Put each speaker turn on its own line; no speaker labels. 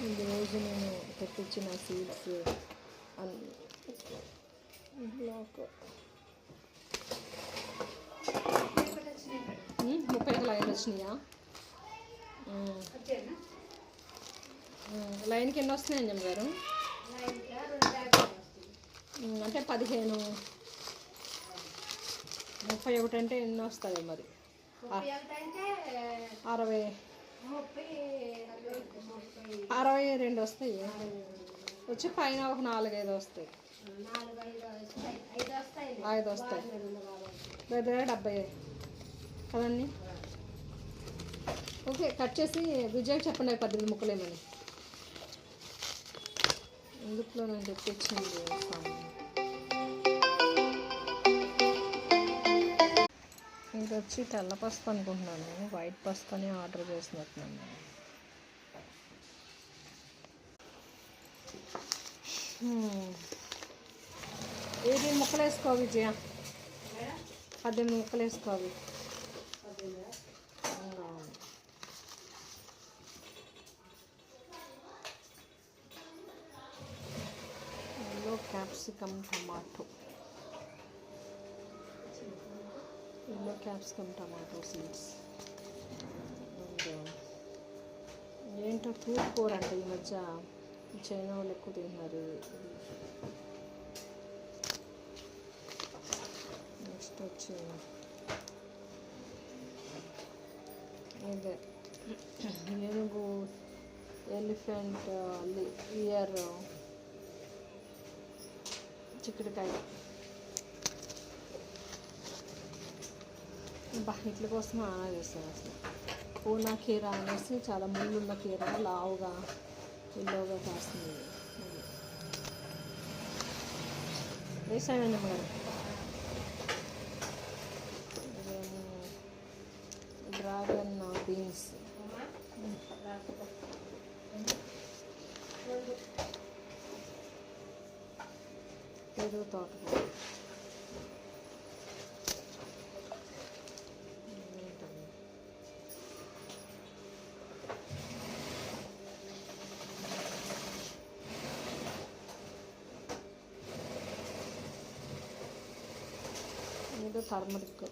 ఈరోజు నేను తెప్పించిన సీడ్స్ బ్లాక్ 30 లైన్లు వచ్చినాయా? లైన్కి ఎన్ని వస్తున్నాయి అంజమ్మ గారు? అంటే 15, 31 అంటే ఎన్ని వస్తాయి మరి? 62 వస్తాయి. వచ్చి పైన ఒక 4-5 వస్తాయి. 5 వస్తాయి. దగ్గర 70 కదండి. ఓకే, కట్ చేసి విజయ్ చెప్పండి 18 ముక్కలేమని. ఇందులో నేను తెప్పించింది ఇది వచ్చి తెల్ల పసుపు అనుకుంటున్నాను. వైట్ పసుపుని ఆర్డర్ చేసినట్టున్నాను. ఏది ముక్కలు వేసుకో విజయ, 18 ముక్కలు వేసుకోవి. Capsicum tomato, yellow capsicum tomato seeds. ఏంటో కూర అంటే ఈ మధ్య చైనా వాళ్ళు ఎక్కువ తింటున్నారు. నెక్స్ట్ వచ్చి ఇదే ఏనుగు, ఎలిఫెంట్ ఇయర్, చిక్కుడుకాయ. ఇట్ల కోసం ఆనా చేస్తాను అసలు. పూనా కీర అనేసి చాలా ముళ్ళున్న కీర, లావుగా ఇల్లోగా కాస్తుంది. వేసామండి మరి. డ్రాగన్ బీన్స్, ఏదో తోటకూర. ఏదో టర్మరిక్.